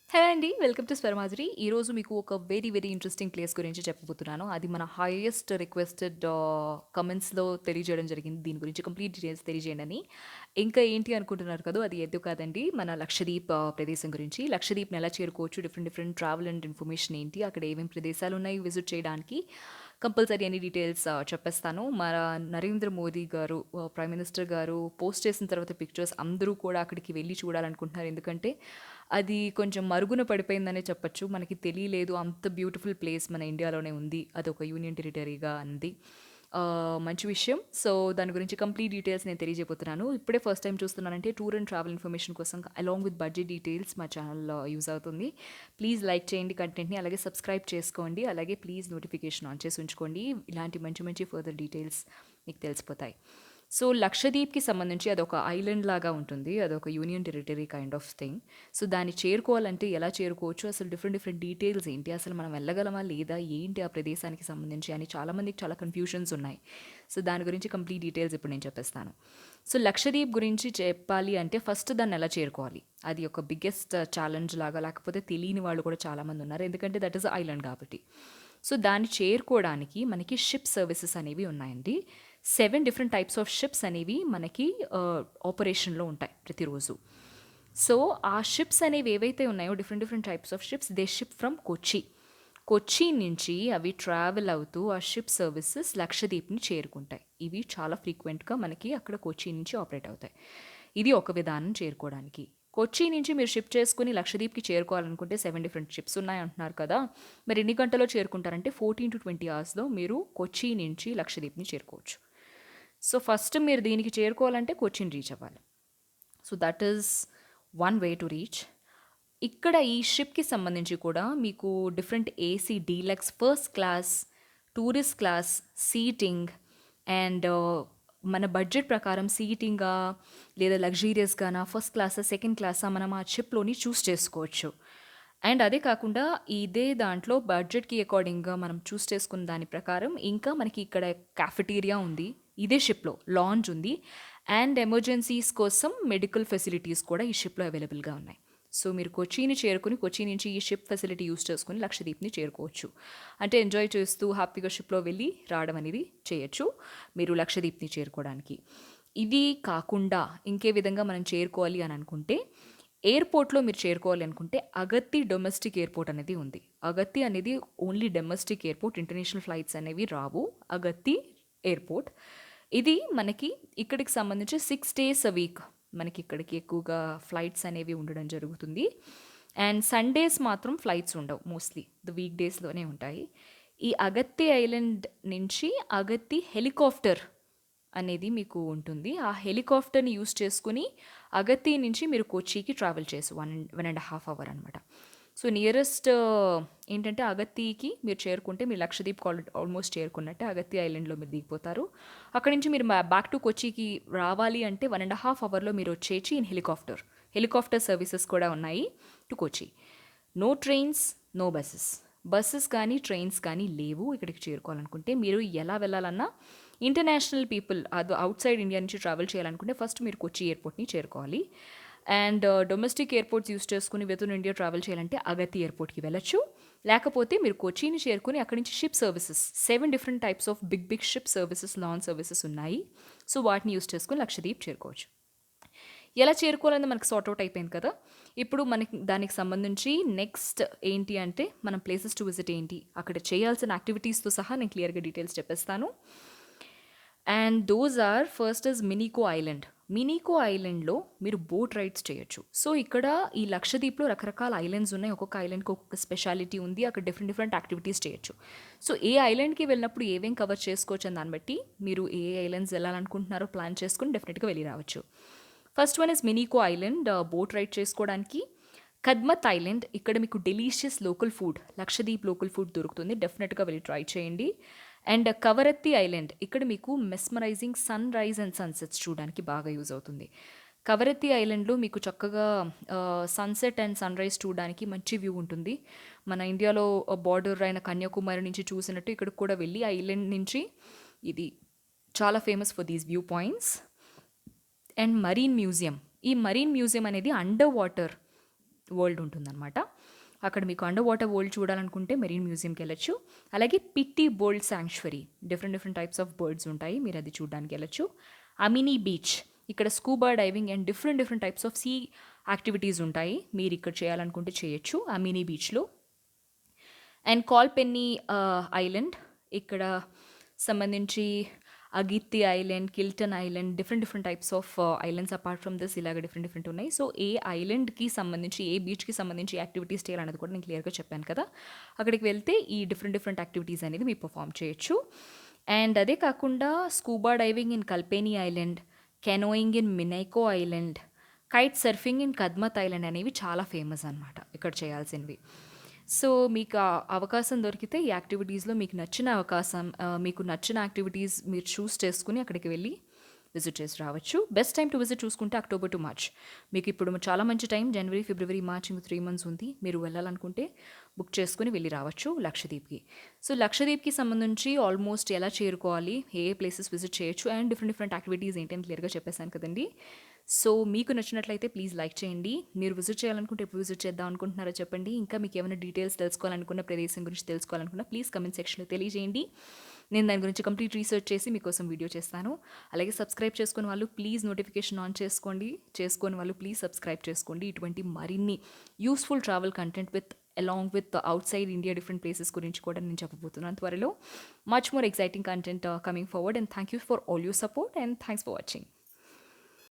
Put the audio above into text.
Hello అండి. Welcome to Swaramadhuri. ఈరోజు మీకు ఒక వెరీ ఇంట్రెస్టింగ్ ప్లేస్ గురించి చెప్పబోతున్నాను. అది మన హైయెస్ట్ రిక్వెస్టెడ్ కామెంట్స్‌లో తెలియజేయడం జరిగింది. దీని గురించి కంప్లీట్ డీటెయిల్స్ తెలియజేయండని. ఇంకా ఏంటి అనుకుంటున్నారు కదూ! అది ఎద్దు కాదండి. మన లక్షద్వీప్ ప్రదేశం గురించి. లక్షద్వీప్‌ని ఎలా చేరుకోవచ్చు, డిఫరెంట్ ట్రావెల్ అండ్ ఇన్ఫర్మేషన్ ఏంటి, అక్కడ ఏమేం ప్రదేశాలున్నాయి విజిట్ చేయడానికి, కంపల్సరీ అన్ని డీటెయిల్స్ చెప్పేస్తాను. మన నరేంద్ర మోదీ గారు ప్రైమ్ మినిస్టర్ గారు పోస్ట్ చేసిన తర్వాత పిక్చర్స్ అందరూ కూడా అక్కడికి వెళ్లి చూడాలనుకుంటున్నారు. ఎందుకంటే అది కొంచెం మరుగున పడిపోయిందనే చెప్పొచ్చు. మనకి తెలియలేదు అంత బ్యూటిఫుల్ ప్లేస్ మన ఇండియాలోనే ఉంది. అదొక యూనియన్ టెరిటరీగా అంది. మంచి విషయం. సో, దాని గురించి కంప్లీట్ డీటెయిల్స్ నేను తెలియజేయబోతున్నాను. ఇప్పుడే ఫస్ట్ టైమ్ చూస్తున్నానంటే టూర్ అండ్ ట్రావెల్ ఇన్ఫర్మేషన్ కోసం అలాంగ్ విత్ బడ్జెట్ డీటెయిల్స్ మా ఛానల్‌లో యూజ్ అవుతుంది. ప్లీజ్ లైక్ చేయండి కంటెంట్‌ని. అలాగే సబ్స్క్రైబ్ చేసుకోండి. అలాగే ప్లీజ్ నోటిఫికేషన్ ఆన్ చేసి ఉంచుకోండి. ఇలాంటి మంచి ఫర్దర్ డీటెయిల్స్ మీకు తెలిసిపోతాయి. సో, లక్షద్వీప్‌కి సంబంధించి అదొక ఐలాండ్ లాగా ఉంటుంది. అదొక union territory kind of thing. So, దాన్ని చేరుకోవాలంటే ఎలా చేరుకోవచ్చు? అసలు డిఫరెంట్ డీటెయిల్స్ ఏంటి? అసలు మనం వెళ్ళగలమా? లేదా? ఏంటి ఆ ప్రదేశానికి సంబంధించి అని చాలామందికి చాలా కన్‌ఫ్యూషన్స్ ఉన్నాయి. సో, దాని గురించి కంప్లీట్ డీటెయిల్స్ ఇప్పుడు నేను చెప్పేస్తాను. సో, లక్షద్వీప్ గురించి చెప్పాలి అంటే ఫస్ట్ దాన్ని ఎలా చేరుకోవాలి? అది ఒక బిగ్గెస్ట్ ఛాలెంజ్ లాగా, లేకపోతే తెలియని వాళ్ళు కూడా చాలామంది ఉన్నారు. ఎందుకంటే దట్ ఈస్ ఐలాండ్ కాబట్టి. సో, దాన్ని చేరుకోవడానికి మనకి షిప్ సర్వీసెస్ అనేవి ఉన్నాయండి. 7 డిఫరెంట్ టైప్స్ ఆఫ్ షిప్స్ అనేవి మనకి ఆపరేషన్‌లో ఉంటాయి ప్రతిరోజు. సో, ఆ షిప్స్ అనేవి ఏవైతే ఉన్నాయో different types of ships the ship from Kochi. Kochi నుంచి అవి ట్రావెల్ అవుతూ ఆ షిప్ సర్వీసెస్ లక్షద్వీప్‌ని చేరుకుంటాయి. ఇవి చాలా ఫ్రీక్వెంట్‌గా మనకి అక్కడ కొచ్చి నుంచి ఆపరేట్ అవుతాయి. ఇది ఒక విధానం చేరుకోవడానికి. కొచ్చి నుంచి మీరు షిప్ చేసుకొని లక్షద్వీప్‌కి చేరుకోవాలనుకుంటే 7 డిఫరెంట్ షిప్స్ ఉన్నాయంటున్నారు కదా! మరి ఎన్ని గంటల్లో చేరుకుంటారంటే 14-20 అవర్స్‌లో మీరు కొచ్చి నుంచి లక్షద్వీప్‌ని చేరుకోవచ్చు. సో, ఫస్ట్ మీరు దీనికి చేరుకోవాలంటే కొచ్చిన్ రీచ్ అవ్వాలి. So, that is one way to reach. ఇక్కడ ఈ షిప్‌కి సంబంధించి కూడా మీకు different AC, deluxe, first class, tourist class, seating and మన బడ్జెట్ ప్రకారం సీటింగా లేదా లగ్జూరియస్‌గానా, ఫస్ట్ క్లాసా, సెకండ్ క్లాసా మనం ఆ షిప్‌లోని చూస్ చేసుకోవచ్చు. అండ్ అదే కాకుండా ఇదే దాంట్లో బడ్జెట్‌కి అకార్డింగ్‌గా మనం చూస్ చేసుకున్న దాని ప్రకారం ఇంకా మనకి ఇక్కడ కాఫెటీరియా ఉంది. ఇదే షిప్‌లో లాంజ్ ఉంది. అండ్ ఎమర్జెన్సీస్ కోసం మెడికల్ ఫెసిలిటీస్ కూడా ఈ షిప్‌లో అవైలబుల్‌గా ఉన్నాయి. సో, మీరు కొచ్చిని చేరుకొని కొచ్చి నుంచి ఈ షిప్ ఫెసిలిటీ యూజ్ చేసుకొని లక్షద్వీప్‌ని చేరుకోవచ్చు. అంటే ఎంజాయ్ చేస్తూ హ్యాపీగా షిప్‌లో వెళ్ళి రావడం అనేది చేయొచ్చు మీరు లక్షద్వీప్‌ని చేరుకోవడానికి. ఇది కాకుండా ఇంకే విధంగా మనం చేరుకోవాలి అని అనుకుంటే ఎయిర్‌పోర్ట్‌లో మీరు చేరుకోవాలి అనుకుంటే అగత్తి డొమెస్టిక్ ఎయిర్‌పోర్ట్ అనేది ఉంది. అగత్తి అనేది only domestic airport. International flights అనేవి రావు. అగత్తి ఎయిర్‌పోర్ట్. ఇది మనకి ఇక్కడికి సంబంధించి 6 డేస్ ఎ వీక్ మనకి ఇక్కడికి ఎక్కువగా ఫ్లైట్స్ అనేవి ఉండడం జరుగుతుంది. అండ్ సండేస్ మాత్రం ఫ్లైట్స్ ఉండవు మోస్ట్‌లీ. వీక్ డేస్‌లోనే ఉంటాయి. ఈ అగత్తి ఐలాండ్ నుంచి అగత్తి హెలికాప్టర్ అనేది మీకు ఉంటుంది. ఆ హెలికాప్టర్‌ని యూజ్ చేసుకొని అగత్తి నుంచి మీరు కొచ్చికి ట్రావెల్ చేసి 1 ½ అవర్ అనమాట. సో, నియరెస్ట్ ఏంటంటే అగత్తికి మీరు చేరుకుంటే మీరు లక్షద్వీప్ ఆల్మోస్ట్ చేరుకున్నట్టే. అగత్తి ఐలాండ్‌లో మీరు దిగిపోతారు. అక్కడి నుంచి మీరు బ్యాక్ టు కొచ్చికి రావాలి అంటే 1 ½ అవర్‌లో మీరు వచ్చేయచ్చు ఇన్ హెలికాప్టర్. హెలికాప్టర్ సర్వీసెస్ కూడా ఉన్నాయి to Kochi. No trains, no buses. Buses కానీ, ట్రైన్స్ కానీ లేవు ఇక్కడికి చేరుకోవాలనుకుంటే. మీరు ఎలా వెళ్ళాలన్నా ఇంటర్నేషనల్ పీపుల్ ఔట్‌సైడ్ ఇండియా నుంచి ట్రావెల్ చేయాలనుకుంటే ఫస్ట్ మీరు కొచ్చి ఎయిర్‌పోర్ట్‌ని చేరుకోవాలి. అండ్ డొమెస్టిక్ ఎయిర్‌పోర్ట్స్ యూజ్ చేసుకొని వితిన్ ఇండియా ట్రావెల్ చేయాలంటే అగత్తి ఎయిర్‌పోర్ట్‌కి వెళ్ళొచ్చు. లేకపోతే మీరు కొచ్చిని చేరుకొని అక్కడి నుంచి ship services 7 different types of big ship services, launch services ఉన్నాయి. సో, వాటిని యూజ్ చేసుకొని లక్షద్వీప్ చేరుకోవచ్చు. ఎలా చేరుకోవాలనేది మనకు సార్ట్ ఔట్ అయిపోయింది కదా! ఇప్పుడు మనకి దానికి సంబంధించి నెక్స్ట్ ఏంటి అంటే మనం ప్లేసెస్ టు విజిట్ ఏంటి, అక్కడ చేయాల్సిన యాక్టివిటీస్‌తో సహా నేను క్లియర్‌గా డీటెయిల్స్ చెప్పేస్తాను. And those are first is Minicoy island. Minicoy ఐలాండ్‌లో మీరు బోట్ రైడ్స్ చేయొచ్చు. సో, ఇక్కడ ఈ లక్షద్వీప్‌లో రకరకాల ఐలాండ్స్ ఉన్నాయి. ఒక్కొక్క ఐలాండ్‌కి ఒక్కొక్క స్పెషాలిటీ ఉంది. అక్కడ డిఫరెంట్ యాక్టివిటీస్ చేయొచ్చు. సో, ఏ ఐలాండ్‌కి వెళ్ళినప్పుడు ఏవేం కవర్ చేసుకోవచ్చు అని దాన్ని బట్టి మీరు ఏ ఐలాండ్స్ వెళ్ళాలనుకుంటున్నారో ప్లాన్ చేసుకొని డెఫినెట్‌గా వెళ్ళి రావచ్చు. First one is Minicoy island boat ride చేసుకోవడానికి. కద్మత్ ఐలాండ్ ఇక్కడ మీకు delicious local food, Lakshadweep local food దొరుకుతుంది. డెఫినెట్‌గా వెళ్ళి ట్రై చేయండి. అండ్ కవరత్తి ఐలాండ్ ఇక్కడ మీకు mesmerising sunrise and sunsets చూడడానికి బాగా యూజ్ అవుతుంది. కవరత్తి ఐలాండ్‌లో మీకు చక్కగా సన్సెట్ అండ్ సన్‌రైజ్ చూడడానికి మంచి వ్యూ ఉంటుంది. మన ఇండియాలో బార్డర్ అయిన కన్యాకుమారి నుంచి చూసినట్టు ఇక్కడికి కూడా వెళ్ళి ఆ ఐలాండ్ నుంచి ఇది చాలా famous for these view points. And marine museum. ఈ మరీన్ మ్యూజియం అనేది అండర్ వాటర్ వరల్డ్ ఉంటుందన్నమాట. అక్కడ మీకు అండర్ వాటర్ వరల్డ్ చూడాలనుకుంటే మెరీన్ మ్యూజియంకి వెళ్ళొచ్చు. అలాగే Pitti bird sanctuary, different different types of birds ఉంటాయి, మీరు అది చూడడానికి వెళ్ళొచ్చు. అమినీ బీచ్, ఇక్కడ scuba diving and different different types of sea activities ఉంటాయి, మీరు ఇక్కడ చేయాలనుకుంటే చేయొచ్చు అమినీ బీచ్లో. అండ్ కాల్పెన్నీ ఐలాండ్, ఇక్కడ సంబంధించి Agatti island, Kiltan island, different different types of islands apart from this ఇలాగ డిఫరెంట్ డిఫరెంట్ ఉన్నాయి. సో ఏ ఐలాండ్కి సంబంధించి ఏ బీచ్కి సంబంధించి యాక్టివిటీస్ చేయాలన్నది కూడా నేను క్లియర్గా చెప్పాను కదా. అక్కడికి వెళ్తే ఈ డిఫరెంట్ డిఫరెంట్ యాక్టివిటీస్ అనేది మీరు పర్ఫామ్ చేయొచ్చు. అండ్ అదే కాకుండా scuba diving in Kalpeni island, canoeing in Minicoy island, kite surfing in Kadmat island అనేవి చాలా ఫేమస్ అనమాట ఇక్కడ చేయాల్సినవి. సో మీకు ఆ అవకాశం దొరికితే ఈ యాక్టివిటీస్లో మీకు నచ్చిన అవకాశం, మీకు నచ్చిన యాక్టివిటీస్ మీరు చూస్ చేసుకుని అక్కడికి వెళ్ళి విజిట్ చేసి రావచ్చు. బెస్ట్ టైం టు విజిట్ చూసుకుంటే అక్టోబర్ టు మార్చ్. మీకు ఇప్పుడు చాలా మంచి టైం, జనవరి, ఫిబ్రవరి, మార్చ్, ఇంకో 3 months ఉంది. మీరు వెళ్ళాలనుకుంటే బుక్ చేసుకుని వెళ్ళి రావచ్చు లక్షద్వీప్కి. సో లక్షద్వీప్కి సంబంధించి ఆల్మోస్ట్ ఎలా చేరుకోవాలి, ఏ ప్లేసెస్ విజిట్ చేయొచ్చు అండ్ డిఫరెంట్ డిఫరెంట్ యాక్టివిటీస్ ఏంటి అని క్లియర్గా చెప్పేశాను కదండి. సో మీకు నచ్చినట్లయితే ప్లీజ్ లైక్ చేయండి. మీరు విజిట్ చేయాలనుకుంటే ఎప్పుడు విజిట్ చేద్దాం అనుకుంటున్నారో చెప్పండి. ఇంకా మీకు ఏమైనా డీటెయిల్స్ తెలుసుకోవాలనుకున్న, ప్రదేశం గురించి తెలుసుకోవాలనుకున్న ప్లీజ్ కమెంట్ సెక్షన్లో తెలియజేయండి. నేను దాని గురించి కంప్లీట్ రీసెర్చ్ చేసి మీకోసం వీడియో చేస్తాను. అలాగే సబ్స్క్రైబ్ చేసుకుని వాళ్ళు ప్లీజ్ నోటిఫికేషన్ ఆన్ చేసుకోండి, చేసుకొని వాళ్ళు ప్లీజ్ సబ్స్క్రైబ్ చేసుకోండి. ఇటువంటి మరిన్ని useful travel content along with outside India different places గురించి కూడా నేను చెప్పబోతున్నాను త్వరలో. Much more exciting content coming forward. And thank you for all your support and thanks for watching.